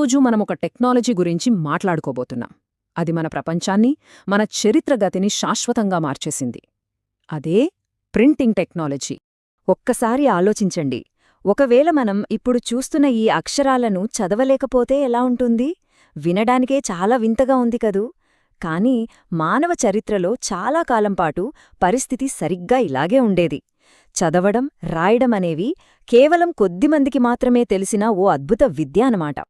ఈరోజు మనమొక టెక్నాలజీ గురించి మాట్లాడుకోబోతున్నాం. అది మన ప్రపంచాన్ని, మన చరిత్రగతిని శాశ్వతంగా మార్చేసింది. అదే ప్రింటింగ్ టెక్నాలజీ. ఒక్కసారి ఆలోచించండి, ఒకవేళ మనం ఇప్పుడు చూస్తున్న ఈ అక్షరాలను చదవలేకపోతే ఎలా ఉంటుంది? వినడానికే చాలా వింతగా ఉంది కదూ. కాని మానవ చరిత్రలో చాలా కాలంపాటు పరిస్థితి సరిగ్గా ఇలాగే ఉండేది. చదవడం, రాయడం అనేవి కేవలం కొద్దిమందికి మాత్రమే తెలిసిన ఓ అద్భుత విద్య అన్నమాట.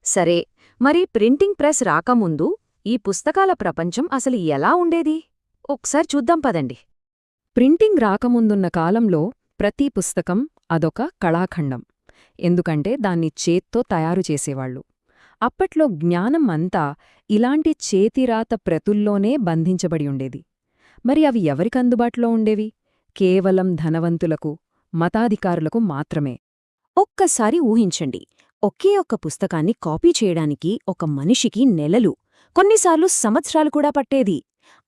సరే, మరి ప్రింటింగ్ ప్రెస్ రాకముందు ఈ పుస్తకాల ప్రపంచం అసలు ఎలా ఉండేది? ఒకసారి చూద్దాం పదండి. ప్రింటింగ్ రాకముందున్న కాలంలో ప్రతి పుస్తకం అదొక కళాఖండం. ఎందుకంటే దాన్ని చేత్తో తయారు చేసేవాళ్లు. అప్పట్లో జ్ఞానం అంతా ఇలాంటి చేతిరాత ప్రతుల్లోనే బంధించబడి ఉండేది. మరి అవి ఎవరికందుబాటులో ఉండేవి? కేవలం ధనవంతులకు, మతాధికారులకు మాత్రమే. ఒక్కసారి ఊహించండి, ఒకే ఒక్క పుస్తకాన్ని కాపీ చేయడానికి ఒక మనిషికి నెలలు, కొన్నిసార్లు సంవత్సరాలు కూడా పట్టేది.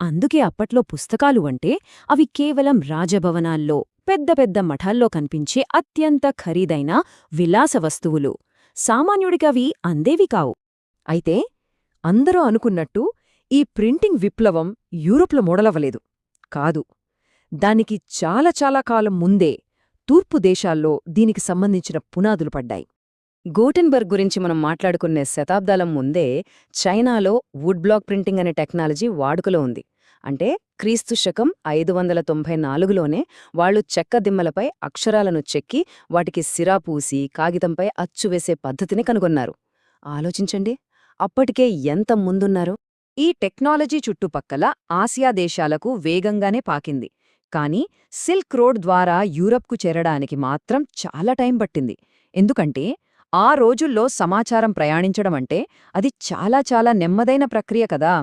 అందుకే అప్పట్లో పుస్తకాలు అంటే అవి కేవలం రాజభవనాల్లో, పెద్ద పెద్ద మఠాల్లో కనిపించే అత్యంత ఖరీదైన విలాస వస్తువులు. సామాన్యుడికవి అందేవి కావు. అయితే అందరూ అనుకున్నట్టు ఈ ప్రింటింగ్ విప్లవం యూరోప్లో మొదలవలేదు. కాదు, దానికి చాలా చాలా కాలం ముందే తూర్పు దేశాల్లో దీనికి సంబంధించిన పునాదులు పడ్డాయి. గూటెన్బర్గ్ గురించి మనం మాట్లాడుకునే శతాబ్దాల ముందే చైనాలో వుడ్ బ్లాక్ ప్రింటింగ్ అనే టెక్నాలజీ వాడుకలో ఉంది. అంటే క్రీస్తు శకం 594లోనే వాళ్లు చెక్క దిమ్మలపై అక్షరాలను చెక్కి వాటికి సిరా పూసి కాగితంపై అచ్చువేసే పద్ధతిని కనుగొన్నారు. ఆలోచించండి, అప్పటికే ఎంత ముందున్నారు. ఈ టెక్నాలజీ చుట్టుపక్కల ఆసియా దేశాలకు వేగంగానే పాకింది. కానీ సిల్క్ రోడ్ ద్వారా యూరప్కు చేరడానికి మాత్రం చాలా టైం పట్టింది. ఎందుకంటే ఆ రోజుల్లో సమాచారం ప్రయాణించడమంటే అది చాలా చాలా నెమ్మదైన ప్రక్రియ కదా.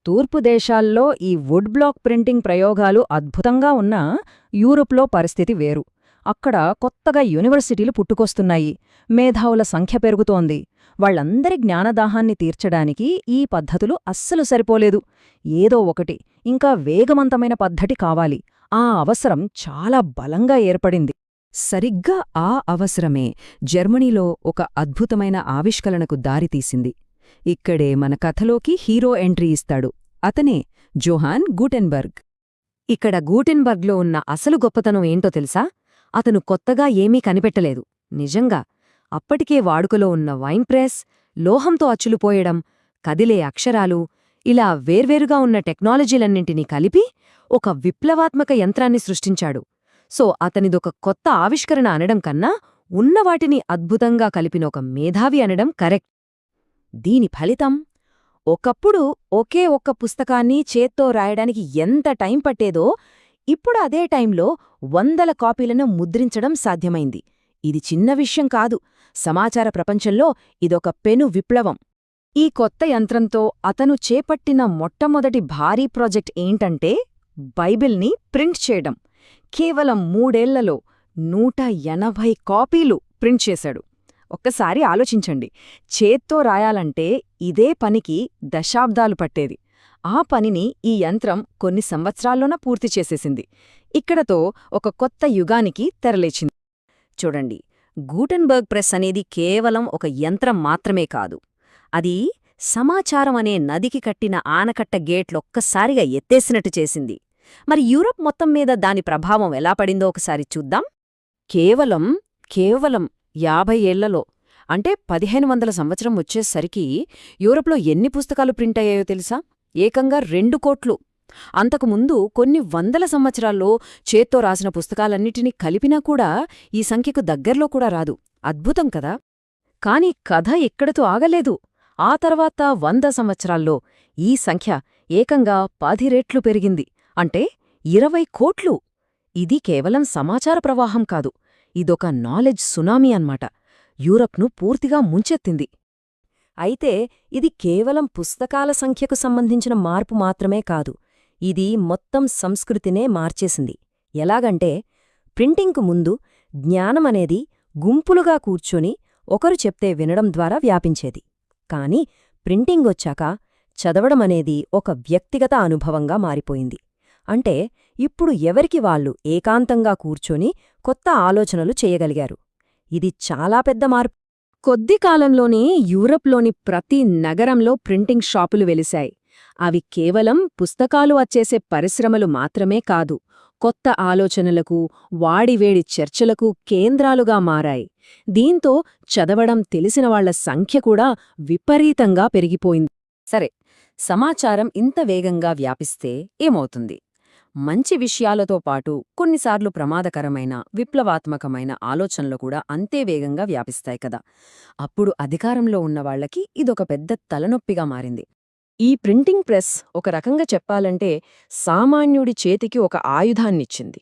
తూర్పు దేశాల్లో ఈ వుడ్ బ్లాక్ ప్రింటింగ్ ప్రయోగాలు అద్భుతంగా ఉన్నా యూరోప్లో పరిస్థితి వేరు. అక్కడ కొత్తగా యూనివర్సిటీలు పుట్టుకొస్తున్నాయి, మేధావుల సంఖ్య పెరుగుతోంది. వాళ్లందరి జ్ఞానదాహాన్ని తీర్చడానికి ఈ పద్ధతులు అస్సలు సరిపోలేదు. ఏదో ఒకటి, ఇంకా వేగవంతమైన పద్ధతి కావాలి. ఆ అవసరం చాలా బలంగా ఏర్పడింది. సరిగ్గా ఆ అవసరమే జర్మనీలో ఒక అద్భుతమైన ఆవిష్కరణకు దారితీసింది. ఇక్కడే మన కథలోకి హీరో ఎంట్రీ ఇస్తాడు. అతనే జోహాన్ గూటెన్బర్గ్. ఇక్కడ గూటెన్బర్గ్లో ఉన్న అసలు గొప్పతనం ఏంటో తెలుసా? అతను కొత్తగా ఏమీ కనిపెట్టలేదు. నిజంగా అప్పటికే వాడుకలో ఉన్న వైన్ ప్రెస్, లోహంతో అచ్చులు పోయడం, కదిలే అక్షరాలు, ఇలా వేర్వేరుగా ఉన్న టెక్నాలజీలన్నింటినీ కలిపి ఒక విప్లవాత్మక యంత్రాన్ని సృష్టించాడు. సో అతనిదొక కొత్త ఆవిష్కరణ అనడం కన్నా ఉన్నవాటిని అద్భుతంగా కలిపిన ఒక మేధావి అనడం కరెక్ట్. దీని ఫలితం, ఒకప్పుడు ఒకే ఒక్క పుస్తకాన్ని చేత్తో రాయడానికి ఎంత టైం పట్టేదో ఇప్పుడు అదే టైంలో 100 కాపీలను ముద్రించడం సాధ్యమైంది. ఇది చిన్న విషయం కాదు. సమాచార ప్రపంచంలో ఇదొక పెను విప్లవం. ఈ కొత్త యంత్రంతో అతను చేపట్టిన మొట్టమొదటి భారీ ప్రాజెక్ట్ ఏంటంటే బైబిల్ని ప్రింట్ చేయడం. కేవలం 3 ఏళ్లలో 180 కాపీలు ప్రింట్ చేశాడు. ఒక్కసారి ఆలోచించండి, చేత్తో రాయాలంటే ఇదే పనికి దశాబ్దాలు పట్టేది. ఆ పనిని ఈ యంత్రం కొన్ని సంవత్సరాల్లోన పూర్తి చేసేసింది. ఇక్కడతో ఒక కొత్త యుగానికి తెరలేచింది. చూడండి, గూటెన్బర్గ్ ప్రెస్ అనేది కేవలం ఒక యంత్రం మాత్రమే కాదు. అది సమాచారం అనే నదికి కట్టిన ఆనకట్ట గేట్లొక్కసారిగా ఎత్తేసినట్టు చేసింది. మరి యూరప్ మొత్తం మీద దాని ప్రభావం ఎలా పడిందో ఒకసారి చూద్దాం. కేవలం 50 ఏళ్లలో, అంటే 1500 సంవత్సరం వచ్చేసరికి యూరప్లో ఎన్ని పుస్తకాలు ప్రింట్ అయ్యాయో తెలుసా? ఏకంగా 2 కోట్లు. అంతకుముందు కొన్ని వందల సంవత్సరాల్లో చేత్తో రాసిన పుస్తకాలన్నిటినీ కలిపినా కూడా ఈ సంఖ్యకు దగ్గర్లో కూడా రాదు. అద్భుతం కదా. కాని కథ ఎక్కడితో ఆగలేదు. ఆ తర్వాత 100 సంవత్సరాల్లో ఈ సంఖ్య ఏకంగా 10 రెట్లు పెరిగింది. అంటే 20 కోట్లు. ఇది కేవలం సమాచార ప్రవాహం కాదు, ఇదొక నాలెడ్జ్ సునామీ అన్నమాట. యూరప్ను పూర్తిగా ముంచెత్తింది. అయితే ఇది కేవలం పుస్తకాల సంఖ్యకు సంబంధించిన మార్పు మాత్రమే కాదు. ఇది మొత్తం సంస్కృతినే మార్చేసింది. ఎలాగంటే, ప్రింటింగ్కు ముందు జ్ఞానమనేది గుంపులుగా కూర్చొని ఒకరు చెప్తే వినడం ద్వారా వ్యాపించేది. కాని ప్రింటింగొచ్చాక చదవడమనేది ఒక వ్యక్తిగత అనుభవంగా మారిపోయింది. అంటే ఇప్పుడు ఎవరికి వాళ్ళు ఏకాంతంగా కూర్చొని కొత్త ఆలోచనలు చేయగలిగారు. ఇది చాలా పెద్ద మార్పు. కొద్ది కాలంలోనే యూరప్లోని ప్రతి నగరంలో ప్రింటింగ్ షాపులు వెలిశాయి. అవి కేవలం పుస్తకాలు అచ్చేసే పరిశ్రమలు మాత్రమే కాదు, కొత్త ఆలోచనలకు, వాడివేడి చర్చలకు కేంద్రాలుగా మారాయి. దీంతో చదవడం తెలిసినవాళ్ల సంఖ్య కూడా విపరీతంగా పెరిగిపోయింది. సరే, సమాచారం ఇంత వేగంగా వ్యాపిస్తే ఏమవుతుంది? మంచి విషయాలతో పాటు కొన్నిసార్లు ప్రమాదకరమైన, విప్లవాత్మకమైన ఆలోచనలు కూడా అంతే వేగంగా వ్యాపిస్తాయి కదా. అప్పుడు అధికారంలో ఉన్నవాళ్లకి ఇదొక పెద్ద తలనొప్పిగా మారింది. ఈ ప్రింటింగ్ ప్రెస్ ఒక రకంగా చెప్పాలంటే సామాన్యుడి చేతికి ఒక ఆయుధాన్నిచ్చింది.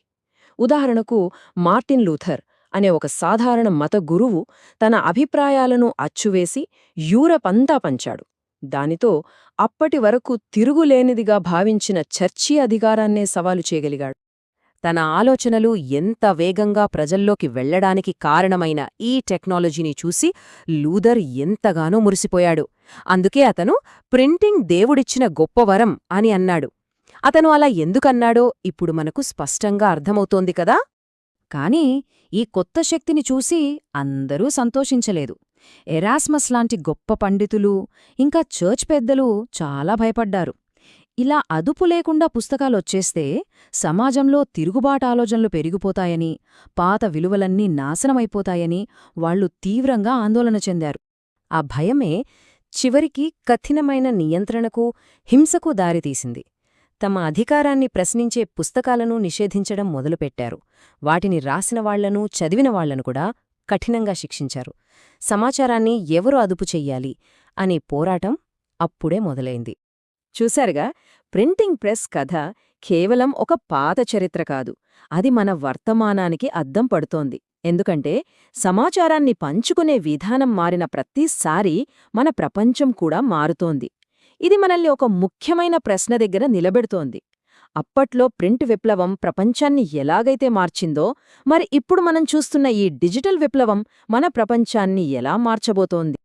ఉదాహరణకు మార్టిన్ లూథర్ అనే ఒక సాధారణ మత గురువు తన అభిప్రాయాలను అచ్చువేసి యూరప్ అంతా పంచాడు. దానితో అప్పటి వరకు తిరుగులేనిదిగా భావించిన చర్చి అధికారాన్నే సవాలు చేయగలిగాడు. తన ఆలోచనలు ఎంత వేగంగా ప్రజల్లోకి వెళ్లడానికి కారణమైన ఈ టెక్నాలజీని చూసి లూథర్ ఎంతగానో మురిసిపోయాడు. అందుకే అతను ప్రింటింగ్ దేవుడిచ్చిన గొప్పవరం అని అన్నాడు. అతను అలా ఎందుకన్నాడో ఇప్పుడు మనకు స్పష్టంగా అర్థమవుతోంది కదా. కాని ఈ కొత్త శక్తిని చూసి అందరూ సంతోషించలేదు. ఎరాస్మస్ లాంటి గొప్ప పండితులు, ఇంకా చర్చ్ పెద్దలు చాలా భయపడ్డారు. ఇలా అదుపు లేకుండా పుస్తకాలొచ్చేస్తే సమాజంలో తిరుగుబాటాలోచనలు పెరిగిపోతాయని, పాత విలువలన్నీ నాశనమైపోతాయని వాళ్లు తీవ్రంగా ఆందోళన చెందారు. ఆ భయమే చివరికి కఠినమైన నియంత్రణకు, హింసకు దారితీసింది. తమ అధికారాన్ని ప్రశ్నించే పుస్తకాలను నిషేధించడం మొదలుపెట్టారు. వాటిని రాసినవాళ్లను, చదివినవాళ్లను కూడా కఠినంగా శిక్షించారు. సమాచారాన్ని ఎవరు అదుపు చెయ్యాలి అనే పోరాటం అప్పుడే మొదలైంది. చూశారుగా, ప్రింటింగ్ ప్రెస్ కథ కేవలం ఒక పాత చరిత్ర కాదు, అది మన వర్తమానానికి అద్దం పడుతోంది. ఎందుకంటే సమాచారాన్ని పంచుకునే విధానం మారిన ప్రతిసారీ మన ప్రపంచం కూడా మారుతోంది. ఇది మనల్ని ఒక ముఖ్యమైన ప్రశ్న దగ్గర నిలబెడుతోంది. అప్పట్లో ప్రింట్ విప్లవం ప్రపంచాన్ని ఎలాగైతే మార్చిందో, మరి ఇప్పుడు మనం చూస్తున్న ఈ డిజిటల్ విప్లవం మన ప్రపంచాన్ని ఎలా మార్చబోతోంది?